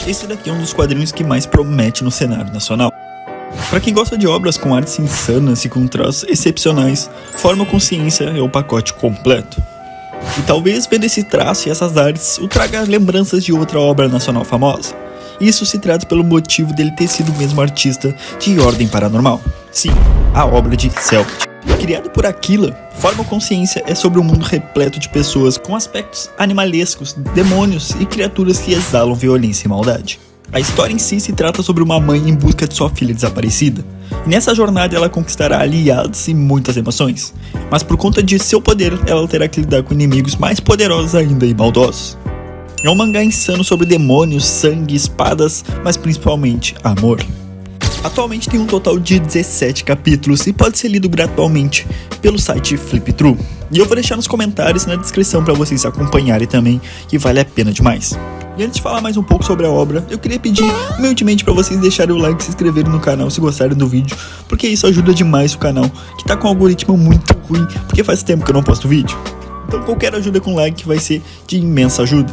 Esse daqui é um dos quadrinhos que mais promete no cenário nacional. Para quem gosta de obras com artes insanas e com traços excepcionais, Forma Consciência é o pacote completo. E talvez vendo esse traço e essas artes o traga lembranças de outra obra nacional famosa. Isso se trata pelo motivo dele ter sido o mesmo artista de Ordem Paranormal. Sim, a obra de Selbit. Criado por Aquila, Forma Consciência é sobre um mundo repleto de pessoas com aspectos animalescos, demônios e criaturas que exalam violência e maldade. A história em si se trata sobre uma mãe em busca de sua filha desaparecida. E nessa jornada ela conquistará aliados e muitas emoções. Mas por conta de seu poder, ela terá que lidar com inimigos mais poderosos ainda e maldosos. É um mangá insano sobre demônios, sangue, espadas, mas principalmente amor. Atualmente tem um total de 17 capítulos e pode ser lido gratuitamente pelo site Flipthrough. E eu vou deixar nos comentários e na descrição para vocês acompanharem também, que vale a pena demais. E antes de falar mais um pouco sobre a obra, eu queria pedir humildemente para vocês deixarem o like e se inscreverem no canal se gostarem do vídeo, porque isso ajuda demais o canal, que tá com um algoritmo muito ruim, porque faz tempo que eu não posto vídeo. Então qualquer ajuda com like vai ser de imensa ajuda.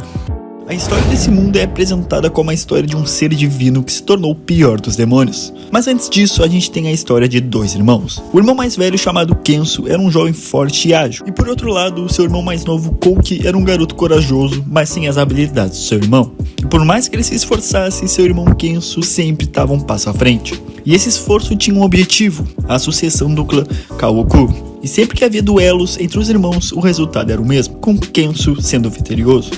A história desse mundo é apresentada como a história de um ser divino que se tornou o pior dos demônios. Mas antes disso, a gente tem a história de dois irmãos. O irmão mais velho, chamado Kenso, era um jovem forte e ágil. E por outro lado, o seu irmão mais novo, Kouki, era um garoto corajoso, mas sem as habilidades do seu irmão. E por mais que ele se esforçasse, seu irmão Kenso sempre estava um passo à frente. E esse esforço tinha um objetivo, a sucessão do clã Kawoku. E sempre que havia duelos entre os irmãos, o resultado era o mesmo, com Kenso sendo vitorioso.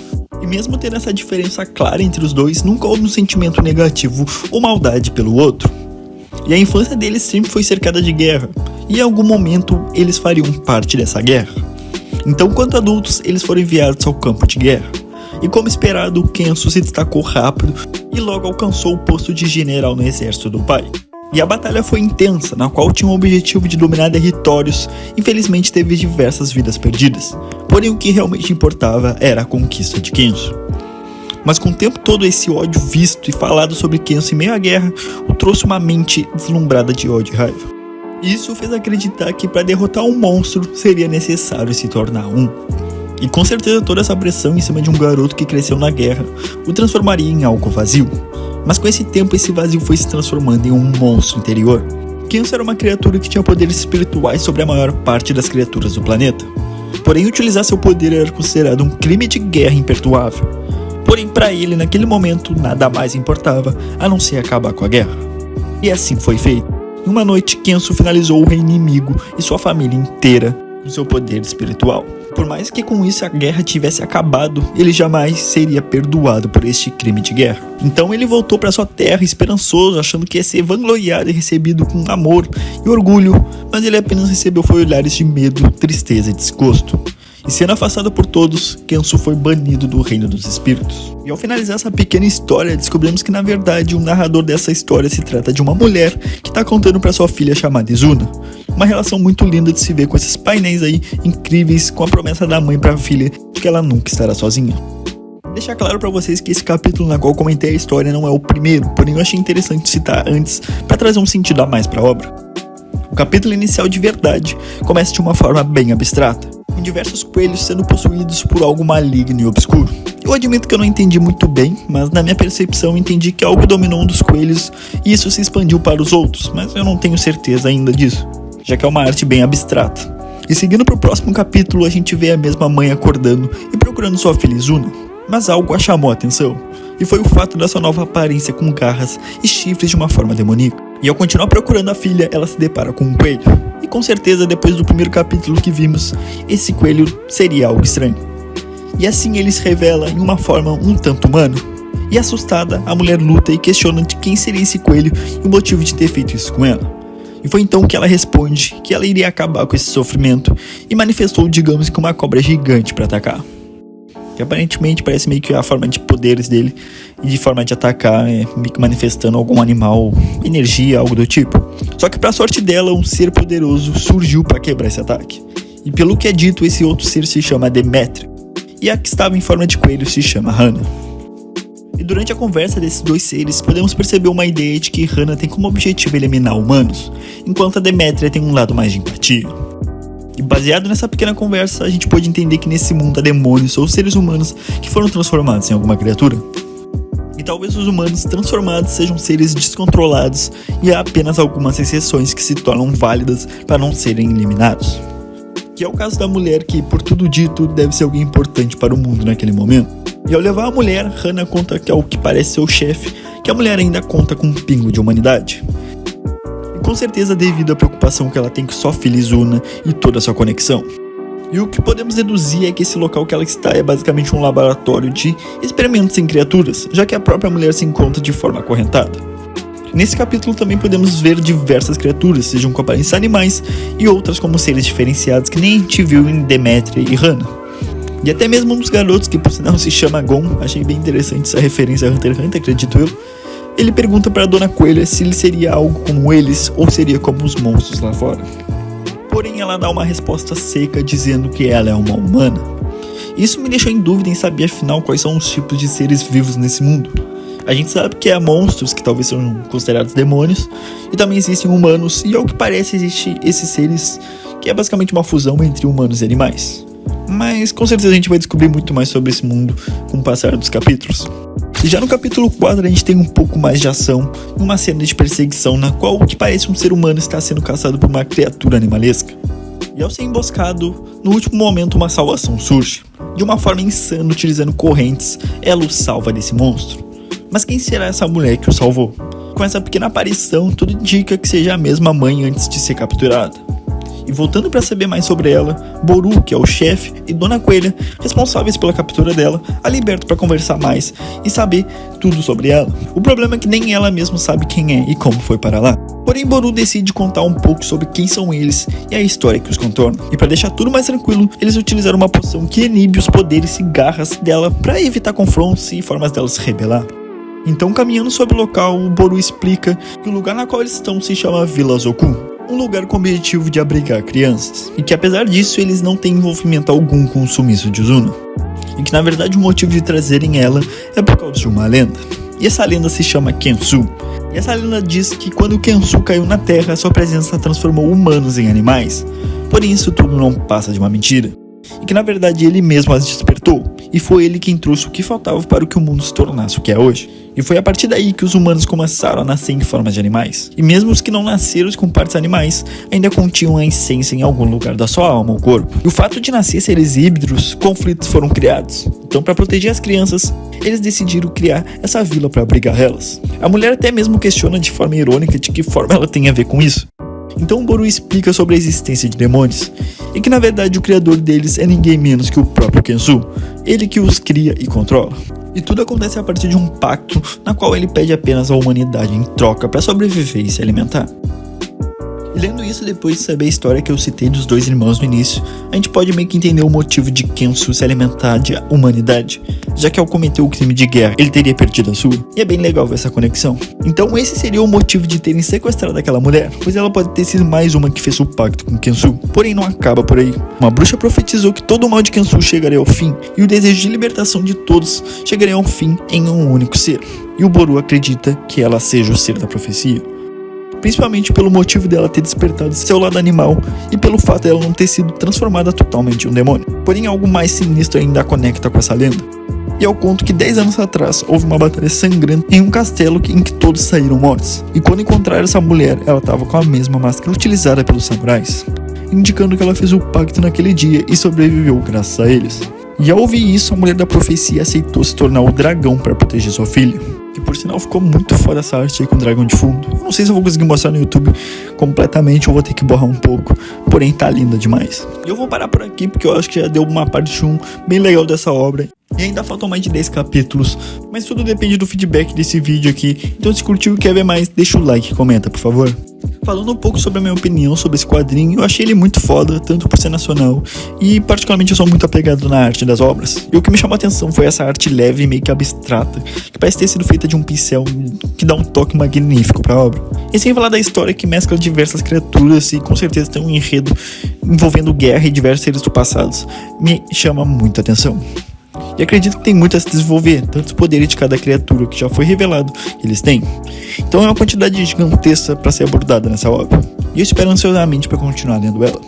E mesmo tendo essa diferença clara entre os dois, nunca houve um sentimento negativo ou maldade pelo outro. E a infância deles sempre foi cercada de guerra, e em algum momento eles fariam parte dessa guerra. Então, quanto adultos, eles foram enviados ao campo de guerra. E como esperado, Kenso se destacou rápido e logo alcançou o posto de general no exército do pai. E a batalha foi intensa, na qual tinha o objetivo de dominar territórios. Infelizmente teve diversas vidas perdidas, porém o que realmente importava era a conquista de Kenso. Mas com o tempo todo esse ódio visto e falado sobre Kenso em meio à guerra, o trouxe uma mente deslumbrada de ódio e raiva. Isso fez acreditar que para derrotar um monstro seria necessário se tornar um. E com certeza toda essa pressão em cima de um garoto que cresceu na guerra o transformaria em algo vazio. Mas com esse tempo esse vazio foi se transformando em um monstro interior. Kenso era uma criatura que tinha poderes espirituais sobre a maior parte das criaturas do planeta. Porém, utilizar seu poder era considerado um crime de guerra imperdoável. Porém, para ele, naquele momento, nada mais importava a não ser acabar com a guerra. E assim foi feito. Em uma noite, Kenso finalizou o rei inimigo e sua família inteira com seu poder espiritual. Por mais que com isso a guerra tivesse acabado, ele jamais seria perdoado por este crime de guerra. Então ele voltou para sua terra esperançoso, achando que ia ser vangloriado e recebido com amor e orgulho, mas ele apenas recebeu olhares de medo, tristeza e desgosto. E sendo afastado por todos, Kenso foi banido do reino dos espíritos. E ao finalizar essa pequena história, descobrimos que na verdade o narrador dessa história se trata de uma mulher que está contando para sua filha chamada Izuna. Uma relação muito linda de se ver com esses painéis aí incríveis, com a promessa da mãe para a filha de que ela nunca estará sozinha. Deixar claro para vocês que esse capítulo na qual comentei a história não é o primeiro, porém eu achei interessante citar antes para trazer um sentido a mais para a obra. O capítulo inicial de verdade começa de uma forma bem abstrata, com diversos coelhos sendo possuídos por algo maligno e obscuro. Eu admito que eu não entendi muito bem, mas na minha percepção eu entendi que algo dominou um dos coelhos e isso se expandiu para os outros, mas eu não tenho certeza ainda disso, já que é uma arte bem abstrata. E seguindo para o próximo capítulo, a gente vê a mesma mãe acordando e procurando sua filha Izuna, mas algo a chamou a atenção, e foi o fato da sua nova aparência com garras e chifres de uma forma demoníaca. E ao continuar procurando a filha, ela se depara com um coelho. E com certeza, depois do primeiro capítulo que vimos, esse coelho seria algo estranho. E assim ele se revela em uma forma um tanto humana. E assustada, a mulher luta e questiona de quem seria esse coelho e o motivo de ter feito isso com ela. E foi então que ela responde que ela iria acabar com esse sofrimento e manifestou, digamos que uma cobra gigante para atacar. Que aparentemente parece meio que a forma de poderes dele e de forma de atacar, meio que manifestando algum animal, energia, algo do tipo. Só que para sorte dela, um ser poderoso surgiu para quebrar esse ataque. E pelo que é dito, esse outro ser se chama Demétria, e a que estava em forma de coelho se chama Hana. E durante a conversa desses dois seres, podemos perceber uma ideia de que Hana tem como objetivo eliminar humanos, enquanto a Demétria tem um lado mais de empatia. E baseado nessa pequena conversa, a gente pode entender que nesse mundo há demônios ou seres humanos que foram transformados em alguma criatura. E talvez os humanos transformados sejam seres descontrolados e há apenas algumas exceções que se tornam válidas para não serem eliminados. Que é o caso da mulher que, por tudo dito, deve ser alguém importante para o mundo naquele momento. E ao levar a mulher, Hannah conta que ao que parece ser o chefe, que a mulher ainda conta com um pingo de humanidade. E com certeza devido à preocupação que ela tem com sua filha Izuna e toda a sua conexão. E o que podemos deduzir é que esse local que ela está é basicamente um laboratório de experimentos em criaturas, já que a própria mulher se encontra de forma acorrentada. Nesse capítulo também podemos ver diversas criaturas, sejam com aparência animais e outras como seres diferenciados que nem a gente viu em Demetria e Hannah. E até mesmo um dos garotos, que por sinal se chama Gon, achei bem interessante essa referência a Hunter x Hunter, acredito eu. Ele pergunta para a Dona Coelha se ele seria algo como eles ou seria como os monstros lá fora. Porém, ela dá uma resposta seca dizendo que ela é uma humana. Isso me deixou em dúvida em saber afinal quais são os tipos de seres vivos nesse mundo. A gente sabe que há monstros que talvez sejam considerados demônios, e também existem humanos, e ao que parece existem esses seres que é basicamente uma fusão entre humanos e animais. Mas com certeza a gente vai descobrir muito mais sobre esse mundo com o passar dos capítulos. E já no capítulo 4 a gente tem um pouco mais de ação e uma cena de perseguição na qual o que parece um ser humano está sendo caçado por uma criatura animalesca. E ao ser emboscado, no último momento uma salvação surge. De uma forma insana, utilizando correntes, ela o salva desse monstro. Mas quem será essa mulher que o salvou? Com essa pequena aparição, tudo indica que seja a mesma mãe antes de ser capturada. E voltando para saber mais sobre ela, Boru, que é o chefe, e Dona Coelha, responsáveis pela captura dela, a libertam para conversar mais e saber tudo sobre ela. O problema é que nem ela mesma sabe quem é e como foi para lá. Porém, Boru decide contar um pouco sobre quem são eles e a história que os contorna. E para deixar tudo mais tranquilo, eles utilizaram uma poção que inibe os poderes e garras dela para evitar confrontos e formas dela se rebelar. Então, caminhando sobre o local, o Boru explica que o lugar na qual eles estão se chama Vila Zoku, um lugar com o objetivo de abrigar crianças, e que apesar disso eles não têm envolvimento algum com o sumiço de Izuna, e que na verdade o motivo de trazerem ela é por causa de uma lenda, e essa lenda se chama Kensu, e essa lenda diz que quando o Kensu caiu na Terra, sua presença transformou humanos em animais, porém isso tudo não passa de uma mentira, e que na verdade ele mesmo as despertou, e foi ele quem trouxe o que faltava para o que o mundo se tornasse o que é hoje. E foi a partir daí que os humanos começaram a nascer em formas de animais. E mesmo os que não nasceram com partes animais, ainda continham a essência em algum lugar da sua alma ou corpo. E o fato de nascer seres híbridos, conflitos foram criados. Então, para proteger as crianças, eles decidiram criar essa vila para abrigar elas. A mulher até mesmo questiona de forma irônica de que forma ela tem a ver com isso. Então Boru explica sobre a existência de demônios, e que na verdade o criador deles é ninguém menos que o próprio Kensu, ele que os cria e controla. E tudo acontece a partir de um pacto na qual ele pede apenas a humanidade em troca para sobreviver e se alimentar. E lendo isso depois de saber a história que eu citei dos dois irmãos no início, a gente pode meio que entender o motivo de Kensu se alimentar de humanidade, já que ao cometer o crime de guerra ele teria perdido a sua. E é bem legal ver essa conexão. Então esse seria o motivo de terem sequestrado aquela mulher, pois ela pode ter sido mais uma que fez o pacto com Kensu. Porém não acaba por aí. Uma bruxa profetizou que todo o mal de Kensu chegaria ao fim, e o desejo de libertação de todos chegaria ao fim em um único ser. E o Boru acredita que ela seja o ser da profecia. Principalmente pelo motivo dela ter despertado seu lado animal e pelo fato dela não ter sido transformada totalmente em um demônio. Porém, algo mais sinistro ainda a conecta com essa lenda. E é o conto que 10 anos atrás houve uma batalha sangrenta em um castelo em que todos saíram mortos. E quando encontraram essa mulher, ela estava com a mesma máscara utilizada pelos samurais, indicando que ela fez o pacto naquele dia e sobreviveu graças a eles. E ao ouvir isso, a mulher da profecia aceitou se tornar o dragão para proteger sua filha. Que por sinal ficou muito foda essa arte aí com o dragão de fundo. Não sei se eu vou conseguir mostrar no YouTube completamente ou vou ter que borrar um pouco, porém tá linda demais. E eu vou parar por aqui porque eu acho que já deu uma parte 1 bem legal dessa obra. E ainda faltam mais de 10 capítulos, mas tudo depende do feedback desse vídeo aqui. Então se curtiu e quer ver mais, deixa o like e comenta, por favor. Falando um pouco sobre a minha opinião sobre esse quadrinho, eu achei ele muito foda, tanto por ser nacional, e particularmente eu sou muito apegado na arte das obras. E o que me chamou a atenção foi essa arte leve e meio que abstrata, que parece ter sido feita de um pincel que dá um toque magnífico pra obra. E sem falar da história que mescla diversas criaturas e com certeza tem um enredo envolvendo guerra e diversos seres do passado, me chama muita atenção. E acredito que tem muito a se desenvolver, tanto os poderes de cada criatura que já foi revelado que eles têm. Então é uma quantidade gigantesca para ser abordada nessa obra. E eu espero ansiosamente para continuar lendo ela.